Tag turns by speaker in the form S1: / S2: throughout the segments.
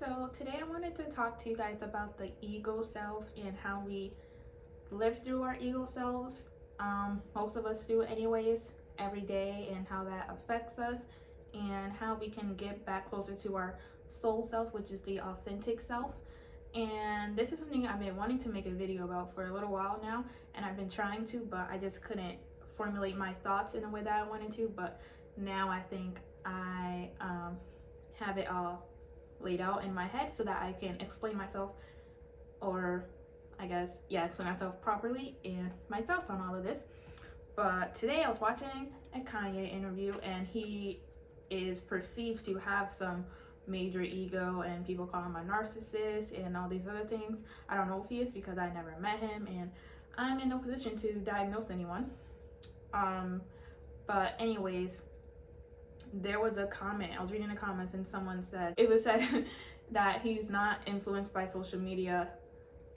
S1: So today I wanted to talk to you guys about the ego self and how we live through our ego selves. Most of us do anyways every day, and how that affects us and how we can get back closer to our soul self, which is the authentic self. And this is something I've been wanting to make a video about for a little while now, and I've been trying to, but I just couldn't formulate my thoughts in a way that I wanted to. But now I think I have it all laid out in my head so that I can explain myself, or explain myself properly and my thoughts on all of this. But today I was watching a Kanye interview, and he is perceived to have some major ego, and people call him a narcissist and all these other things. I don't know if he is, because I never met him and I'm in no position to diagnose anyone. But anyways, there was a comment, I was reading the comments, and someone said, it was said that he's not influenced by social media,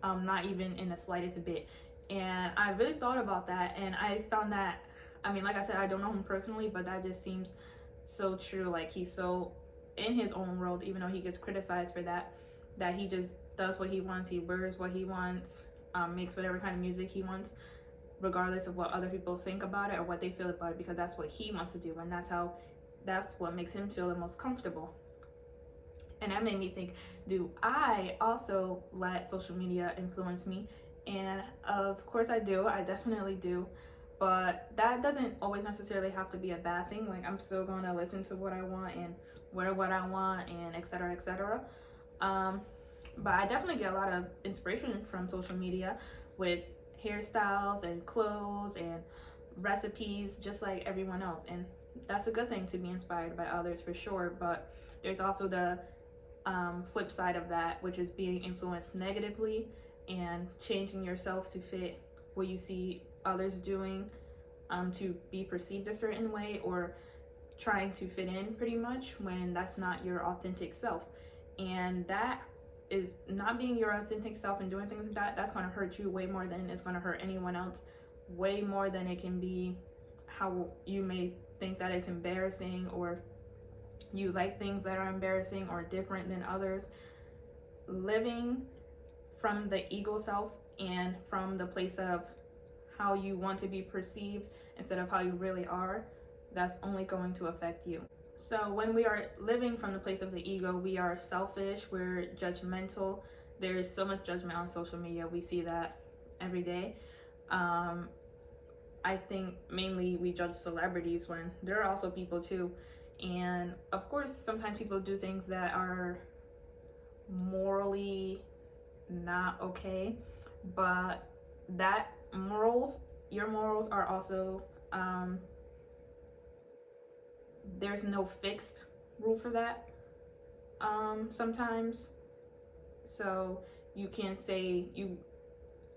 S1: not even in the slightest bit. And I really thought about that, and I found that, like I said, I don't know him personally, but that just seems so true. Like, he's so in his own world, even though he gets criticized for that he just does what he wants, he wears what he wants, makes whatever kind of music he wants, regardless of what other people think about it or what they feel about it, because that's what he wants to do, and that's what makes him feel the most comfortable. And that made me think, do I also let social media influence me? And of course I do, I definitely do. But that doesn't always necessarily have to be a bad thing. Like, I'm still going to listen to what I want and wear what I want, and etc., etc. But I definitely get a lot of inspiration from social media with hairstyles and clothes and recipes, just like everyone else. And that's a good thing, to be inspired by others, for sure. But there's also the flip side of that, which is being influenced negatively and changing yourself to fit what you see others doing, to be perceived a certain way, or trying to fit in, pretty much, when that's not your authentic self. And that is not being your authentic self and doing things like that. That's going to hurt you way more than it's going to hurt anyone else, way more than it can be how you may think that it's embarrassing, or you like things that are embarrassing or different than others. Living from the ego self and from the place of how you want to be perceived instead of how you really are, that's only going to affect you. So when we are living from the place of the ego, we are selfish, we're judgmental. There's so much judgment on social media. We see that every day. I think mainly we judge celebrities, when there are also people too. And of course, sometimes people do things that are morally not okay, but your morals are also, there's no fixed rule for that, sometimes. So you can't say,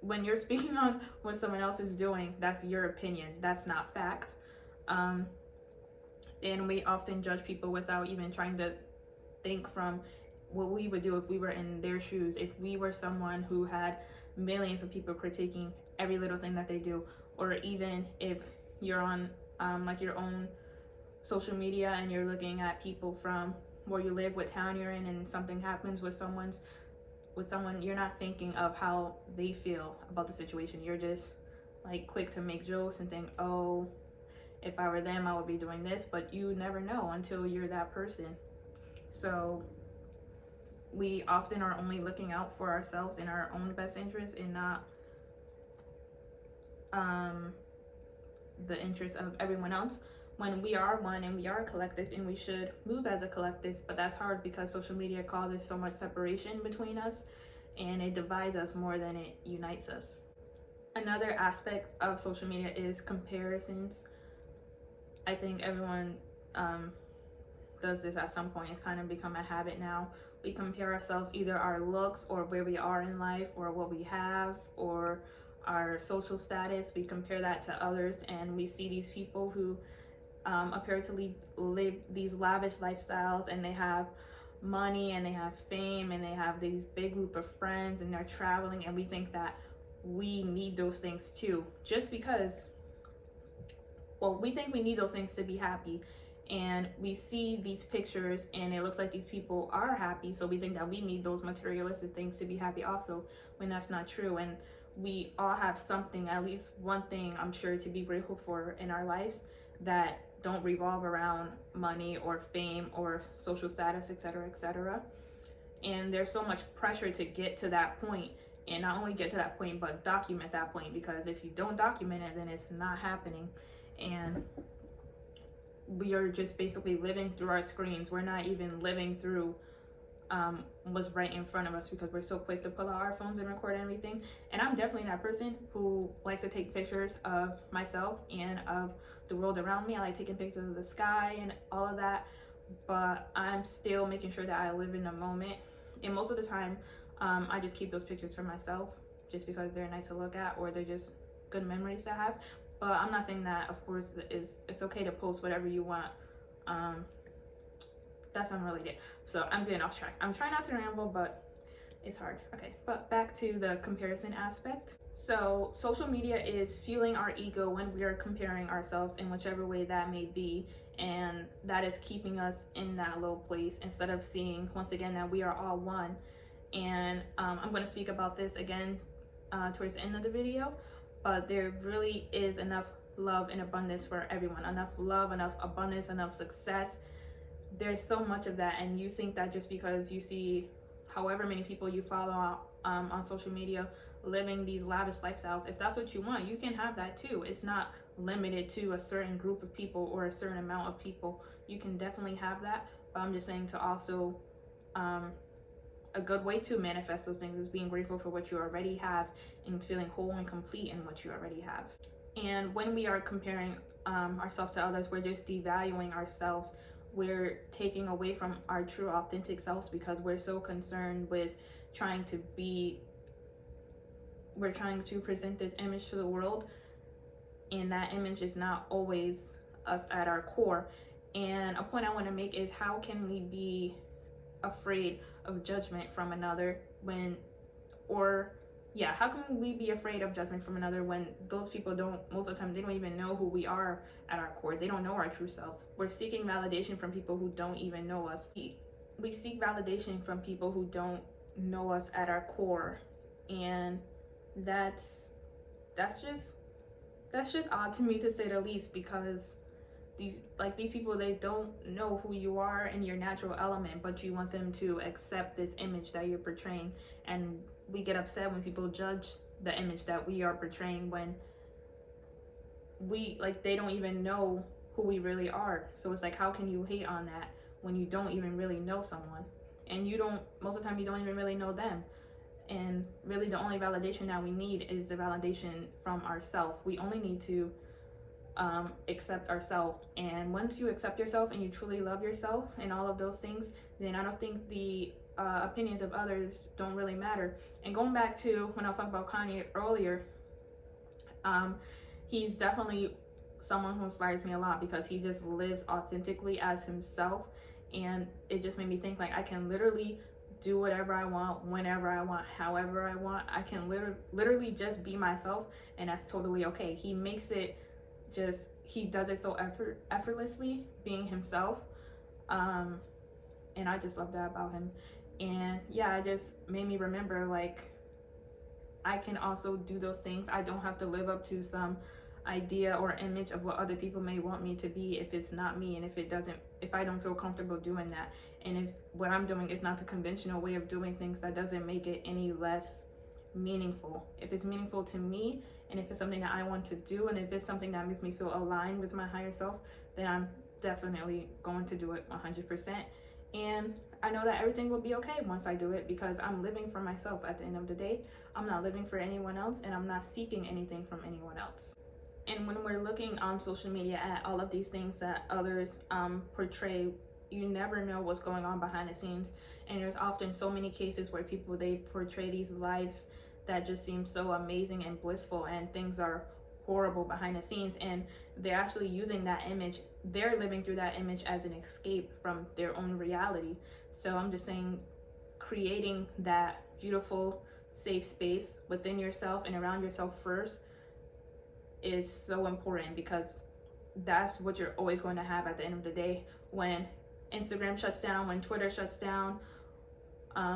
S1: when you're speaking on what someone else is doing, that's your opinion, that's not fact. And we often judge people without even trying to think from what we would do if we were in their shoes, if we were someone who had millions of people critiquing every little thing that they do, or even if you're on like your own social media and you're looking at people from where you live, what town you're in, and something happens with someone, you're not thinking of how they feel about the situation. You're just like quick to make jokes and think, oh, if I were them, I would be doing this. But you never know until you're that person. So we often are only looking out for ourselves in our own best interest, and not the interest of everyone else, when we are one and we are a collective, and we should move as a collective. But that's hard because social media causes so much separation between us, and it divides us more than it unites us. Another aspect of social media is comparisons. I think everyone does this at some point. It's kind of become a habit now. We compare ourselves, either our looks, or where we are in life, or what we have, or our social status. We compare that to others, and we see these people who appear to live these lavish lifestyles, and they have money, and they have fame, and they have these big group of friends, and they're traveling, and we think that we need those things too, just because, well, we think we need those things to be happy. and we see these pictures and it looks like these people are happy, so we think that we need those materialistic things to be happy also, when that's not true. And we all have something, at least one thing, I'm sure, to be grateful for in our lives that don't revolve around money or fame or social status, etc., etc. And there's so much pressure to get to that point, and not only get to that point but document that point, because if you don't document it, then it's not happening. And we are just basically living through our screens. We're not even living through what's right in front of us, because we're so quick to pull out our phones and record everything. And I'm definitely that person who likes to take pictures of myself and of the world around me. I like taking pictures of the sky and all of that, but I'm still making sure that I live in the moment. And most of the time, I just keep those pictures for myself, just because they're nice to look at, or they're just good memories to have. But I'm not saying that, of course, it's okay to post whatever you want. That's unrelated. So I'm getting off track. I'm trying not to ramble, but it's hard. Okay, but back to the comparison aspect. So social media is fueling our ego when we are comparing ourselves in whichever way that may be, and that is keeping us in that low place instead of seeing, once again, that we are all one. And I'm going to speak about this again towards the end of the video, but there really is enough love and abundance for everyone. Enough love, enough abundance, enough success. There's so much of that, and you think that just because you see however many people you follow on social media living these lavish lifestyles, if that's what you want, you can have that too. It's not limited to a certain group of people or a certain amount of people. You can definitely have that, but I'm just saying to also a good way to manifest those things is being grateful for what you already have and feeling whole and complete in what you already have. And when we are comparing ourselves to others, we're just devaluing ourselves. We're taking away from our true authentic selves, because we're so concerned with trying to present this image to the world, and that image is not always us at our core. And a point I want to make is, how can we be afraid of judgment from another how can we be afraid of judgment from another when those people most of the time, they don't even know who we are at our core. They don't know our true selves. We're seeking validation from people who don't even know us. We seek validation from people who don't know us at our core, and that's just odd to me, to say the least, because these people, they don't know who you are in your natural element, but you want them to accept this image that you're portraying. And we get upset when people judge the image that we are portraying, when they don't even know who we really are. So it's like, how can you hate on that when you don't even really know someone, and most of the time you don't even really know them? And really, the only validation that we need is the validation from ourselves. We only need to accept ourselves. And once you accept yourself and you truly love yourself and all of those things, then I don't think the opinions of others don't really matter. And going back to when I was talking about Kanye earlier, he's definitely someone who inspires me a lot, because he just lives authentically as himself. And it just made me think, like, I can literally do whatever I want, whenever I want, however I want. I can literally just be myself, and that's totally okay. He does it so effortlessly, being himself. And I just love that about him. And yeah, it just made me remember, like, I can also do those things. I don't have to live up to some idea or image of what other people may want me to be if it's not me, and if I don't feel comfortable doing that, and if what I'm doing is not the conventional way of doing things, that doesn't make it any less meaningful. If it's meaningful to me, and if it's something that I want to do, and if it's something that makes me feel aligned with my higher self, then I'm definitely going to do it 100%. And I know that everything will be okay once I do it, because I'm living for myself at the end of the day. I'm not living for anyone else, and I'm not seeking anything from anyone else. And when we're looking on social media at all of these things that others portray, you never know what's going on behind the scenes. And there's often so many cases where people, they portray these lives that just seem so amazing and blissful, and things are horrible behind the scenes, and they're actually using that image, they're living through that image as an escape from their own reality. So I'm just saying, creating that beautiful, safe space within yourself and around yourself first is so important, because that's what you're always going to have at the end of the day. When Instagram shuts down, when Twitter shuts down,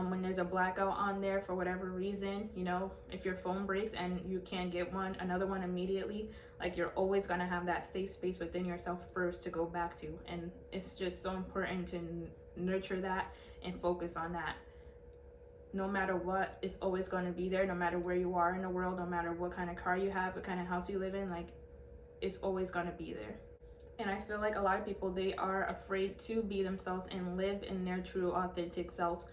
S1: when there's a blackout on there for whatever reason, you know, if your phone breaks and you can't get another one immediately, like, you're always going to have that safe space within yourself first to go back to. And it's just so important to nurture that and focus on that. No matter what, it's always going to be there, no matter where you are in the world, no matter what kind of car you have, what kind of house you live in, like, it's always going to be there. And I feel like a lot of people, they are afraid to be themselves and live in their true authentic selves,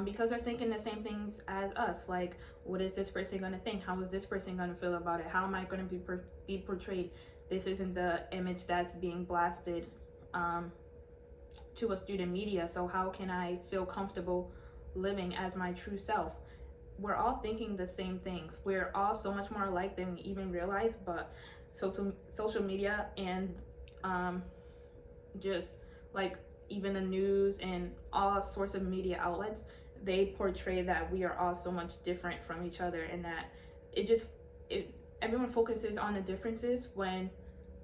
S1: because they're thinking the same things as us. Like, what is this person going to think? How is this person going to feel about it? How am I going to be portrayed? This isn't the image that's being blasted to us through the media. So how can I feel comfortable living as my true self? We're all thinking the same things. We're all so much more alike than we even realize. But social media and just like even the news and all sorts of media outlets, they portray that we are all so much different from each other, and that everyone focuses on the differences when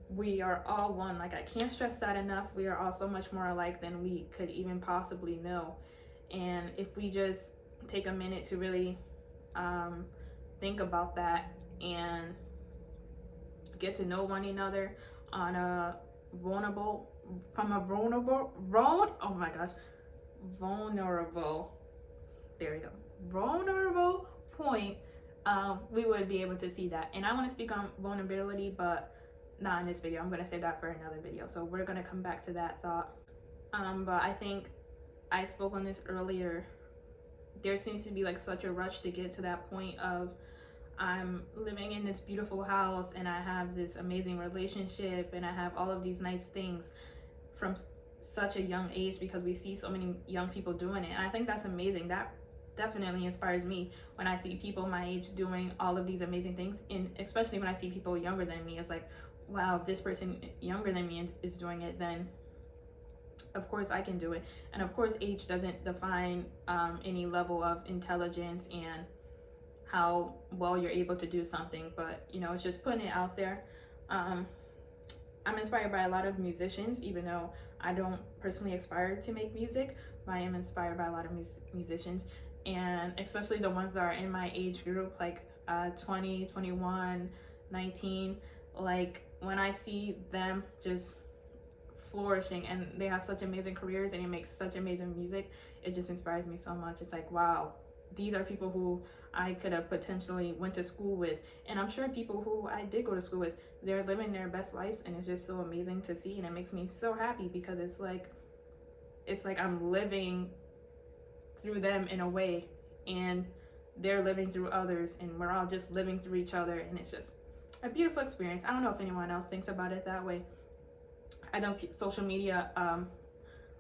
S1: we are all one. Like, I can't stress that enough. We are all so much more alike than we could even possibly know. And if we just take a minute to really think about that and get to know one another on a vulnerable point, we would be able to see that. And I want to speak on vulnerability, but not in this video. I'm going to save that for another video. So we're going to come back to that thought. But I think I spoke on this earlier. There seems to be like such a rush to get to that point of, I'm living in this beautiful house and I have this amazing relationship and I have all of these nice things from such a young age, because we see so many young people doing it. And I think that's amazing. That definitely inspires me when I see people my age doing all of these amazing things. And especially when I see people younger than me, it's like, wow, if this person younger than me is doing it, then of course I can do it. And of course age doesn't define any level of intelligence and how well you're able to do something, but you know, it's just putting it out there. I'm inspired by a lot of musicians, even though I don't personally aspire to make music, but I am inspired by a lot of musicians, and especially the ones that are in my age group, like 20, 21, 19. Like, when I see them just flourishing and they have such amazing careers and they make such amazing music, it just inspires me so much. It's like, wow, these are people who I could have potentially went to school with. And I'm sure people who I did go to school with, they're living their best lives, and it's just so amazing to see. And it makes me so happy, because it's like I'm living through them in a way, and they're living through others, and we're all just living through each other, and it's just a beautiful experience. I don't know if anyone else thinks about it that way. I know social media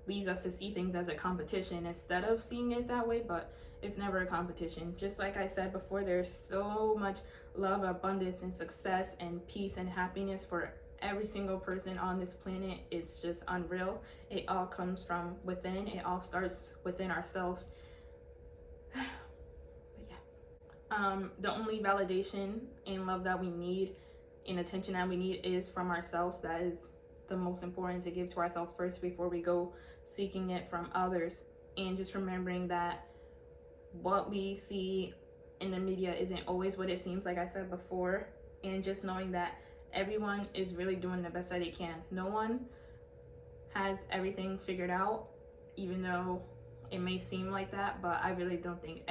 S1: leads us to see things as a competition instead of seeing it that way, but it's never a competition. Just like I said before, there's so much love, abundance, and success, and peace and happiness for every single person on this planet. It's just unreal. It all comes from within. It all starts within ourselves. But yeah, the only validation and love that we need and attention that we need is from ourselves. That is the most important, to give to ourselves first before we go seeking it from others. And just remembering that what we see in the media isn't always what it seems, like I said before, and just knowing that everyone is really doing the best that they can. No one has everything figured out, even though it may seem like that, but I really don't think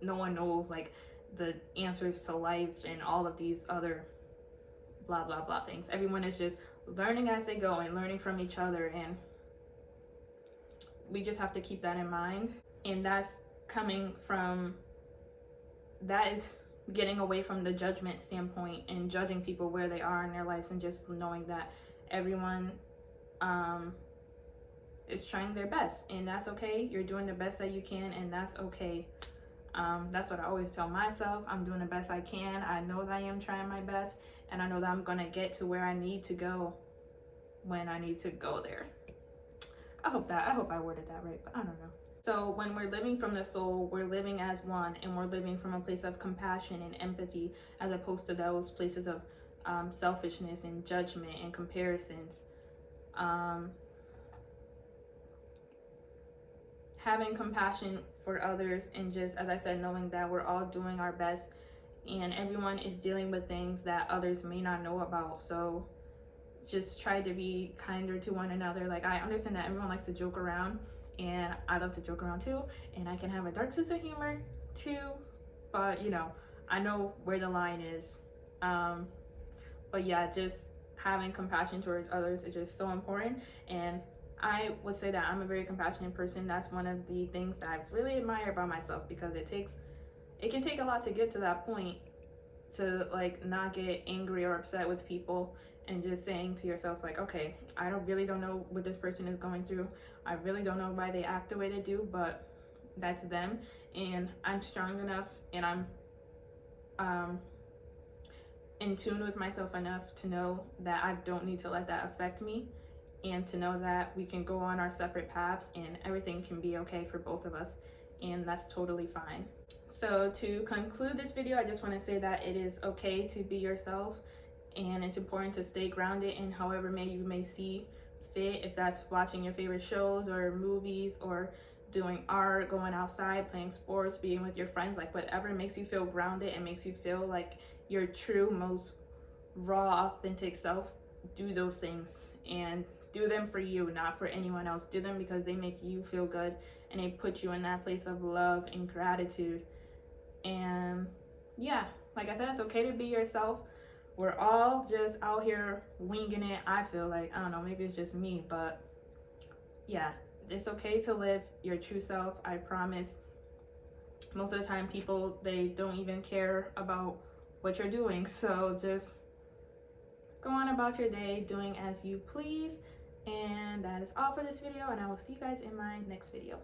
S1: no one knows like the answers to life and all of these other blah blah blah things. Everyone is just learning as they go and learning from each other, and we just have to keep that in mind. And that is getting away from the judgment standpoint and judging people where they are in their lives, and just knowing that everyone is trying their best, and that's okay. You're doing the best that you can, and that's okay. That's what I always tell myself. I'm doing the best I can. I know that I am trying my best, and I know that I'm gonna get to where I need to go when I need to go there. I hope I worded that right, but I don't know. So when we're living from the soul, we're living as one, and we're living from a place of compassion and empathy, as opposed to those places of selfishness and judgment and comparisons. Um, Having compassion for others, and just, as I said, knowing that we're all doing our best and everyone is dealing with things that others may not know about. So just try to be kinder to one another. Like, I understand that everyone likes to joke around, and I love to joke around too, and I can have a dark sense of humor too, but you know, I know where the line is. But yeah, just having compassion towards others is just so important. And I would say that I'm a very compassionate person. That's one of the things that I really admire about myself, because it can take a lot to get to that point, to like not get angry or upset with people, and just saying to yourself like, okay, I really don't know what this person is going through. I really don't know why they act the way they do, but that's them, and I'm strong enough, and I'm um in tune with myself enough to know that I don't need to let that affect me, and to know that we can go on our separate paths and everything can be okay for both of us, and that's totally fine. So to conclude this video, I just want to say that it is okay to be yourself, and it's important to stay grounded in however you may see fit, if that's watching your favorite shows or movies, or doing art, going outside, playing sports, being with your friends, like whatever makes you feel grounded and makes you feel like your true, most raw, authentic self. Do those things, and do them for you, not for anyone else. Do them because they make you feel good and they put you in that place of love and gratitude. And yeah, like I said, it's okay to be yourself. We're all just out here winging it, I feel like. I don't know, maybe it's just me, but yeah, it's okay to live your true self. I promise. Most of the time people, they don't even care about what you're doing, so just go on about your day doing as you please. And that is all for this video, and I will see you guys in my next video.